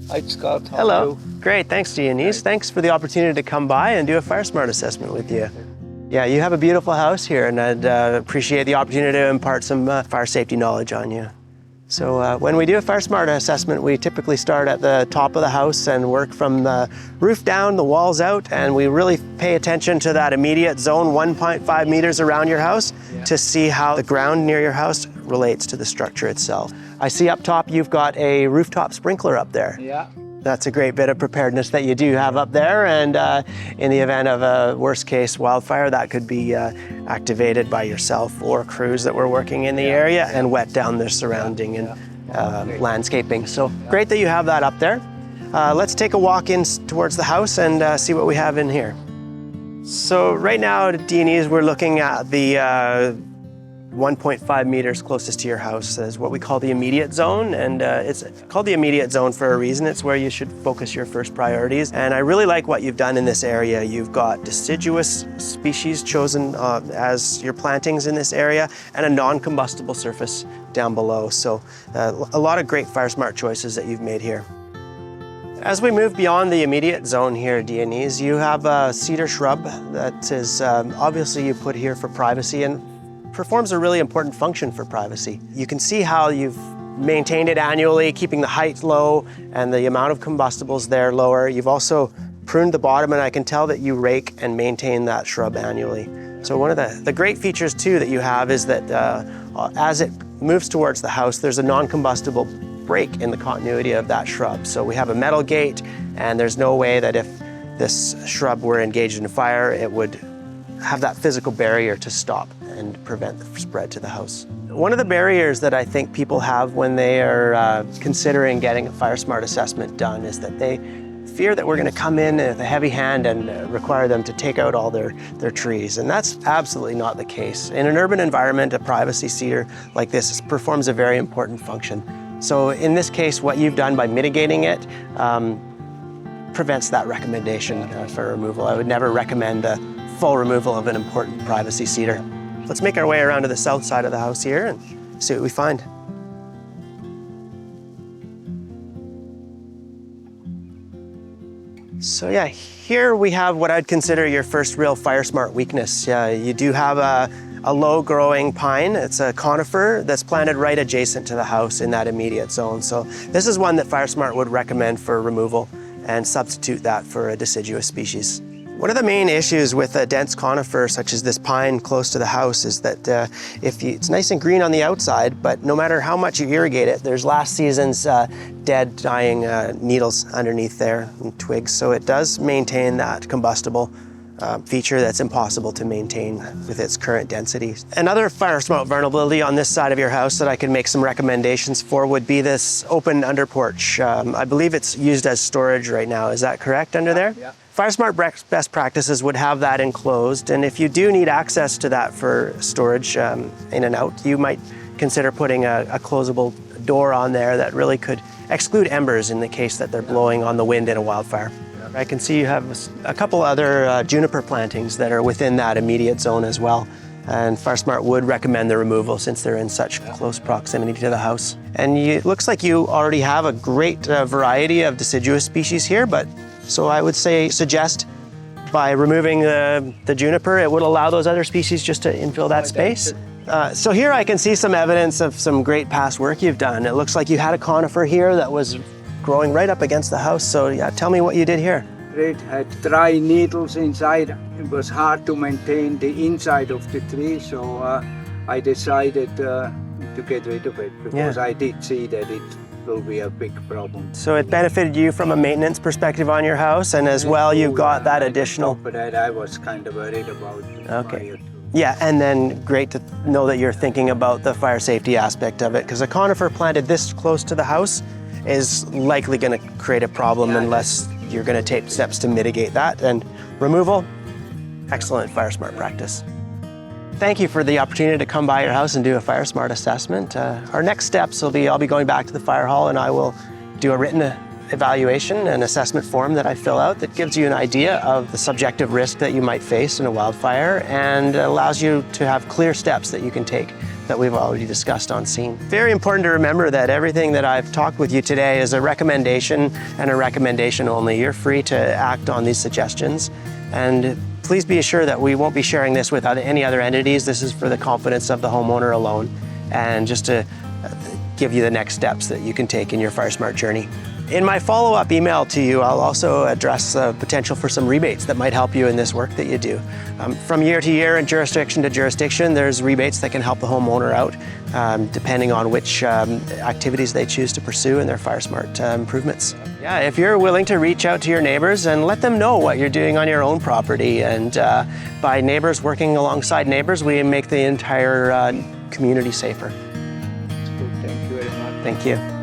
Hi, Scott. How are Hello. you? Great. Thanks, Dionys. Thanks for the opportunity to come by and do a Fire Smart assessment with you. Yeah, you have a beautiful house here, and I'd appreciate the opportunity to impart some fire safety knowledge on you. So when we do a Fire Smart assessment, we typically start at the top of the house and work from the roof down, the walls out, and we really pay attention to that immediate zone 1.5 meters around your house to see how the ground near your house relates to the structure itself. I see up top you've got a rooftop sprinkler up there. Yeah. That's a great bit of preparedness that you do have up there, and in the event of a worst case wildfire, that could be activated by yourself or crews that were working in the area and wet down the surrounding and landscaping. So great that you have that up there. Let's take a walk in towards the house and see what we have in here. So right now at Dionys, we're looking at the 1.5 meters closest to your house is what we call the immediate zone, and it's called the immediate zone for a reason. It's where you should focus your first priorities, and I really like what you've done in this area. You've got deciduous species chosen as your plantings in this area and a non-combustible surface down below, so a lot of great Fire Smart choices that you've made here. As we move beyond the immediate zone here, Dionys, you have a cedar shrub that is obviously you put here for privacy and performs a really important function for privacy. You can see how you've maintained it annually, keeping the height low and the amount of combustibles there lower. You've also pruned the bottom, and I can tell that you rake and maintain that shrub annually. So one of the great features too that you have is that as it moves towards the house, there's a non-combustible break in the continuity of that shrub. So we have a metal gate, and there's no way that if this shrub were engaged in a fire, it would have that physical barrier to stop and prevent the spread to the house. One of the barriers that I think people have when they are considering getting a Fire Smart assessment done is that they fear that we're going to come in with a heavy hand and require them to take out all their trees, and that's absolutely not the case. In an urban environment, a privacy cedar like this performs a very important function. So in this case, what you've done by mitigating it prevents that recommendation for removal. I would never recommend a full removal of an important privacy cedar. Let's make our way around to the south side of the house here and see what we find. So yeah, here we have what I'd consider your first real Fire Smart weakness. You do have a low-growing pine. It's a conifer that's planted right adjacent to the house in that immediate zone. So this is one that Fire Smart would recommend for removal and substitute that for a deciduous species. One of the main issues with a dense conifer such as this pine close to the house is that it's nice and green on the outside, but no matter how much you irrigate it, there's last season's dead, dying needles underneath there and twigs. So it does maintain that combustible feature that's impossible to maintain with its current density. Another Fire Smart vulnerability on this side of your house that I can make some recommendations for would be this open underporch. I believe it's used as storage right now. Is that correct under there? Yeah. Fire Smart best practices would have that enclosed, and if you do need access to that for storage in and out, you might consider putting a closable door on there that really could exclude embers in the case that they're blowing on the wind in a wildfire. I can see you have a couple other juniper plantings that are within that immediate zone as well, and Fire Smart would recommend the removal since they're in such close proximity to the house. And it looks like you already have a great variety of deciduous species here, so I would suggest by removing the juniper, it would allow those other species just to infill that space. So here I can see some evidence of some great past work you've done. It looks like you had a conifer here that was growing right up against the house. So yeah, tell me what you did here. It had dry needles inside. It was hard to maintain the inside of the tree, so I decided to get rid of it because I did see that it will be a big problem. So it benefited you from a maintenance perspective on your house, and as well you've got that additional... But I was kind of worried about fire too. Yeah, and then great to know that you're thinking about the fire safety aspect of it, because a conifer planted this close to the house is likely going to create a problem unless you're going to take steps to mitigate that. And removal, excellent Fire Smart practice. Thank you for the opportunity to come by your house and do a Fire Smart assessment. Our next steps will be I'll be going back to the fire hall and I will do a written evaluation and assessment form that I fill out that gives you an idea of the subjective risk that you might face in a wildfire and allows you to have clear steps that you can take that we've already discussed on scene. Very important to remember that everything that I've talked with you today is a recommendation and a recommendation only. You're free to act on these suggestions, and please be assured that we won't be sharing this with any other entities. This is for the confidence of the homeowner alone, and just to give you the next steps that you can take in your FireSmart journey. In my follow-up email to you, I'll also address the potential for some rebates that might help you in this work that you do. From year to year and jurisdiction to jurisdiction, there's rebates that can help the homeowner out, depending on which activities they choose to pursue in their FireSmart improvements. Yeah, if you're willing to reach out to your neighbors and let them know what you're doing on your own property, and by neighbors working alongside neighbors, we make the entire community safer. Thank you very much. Thank you.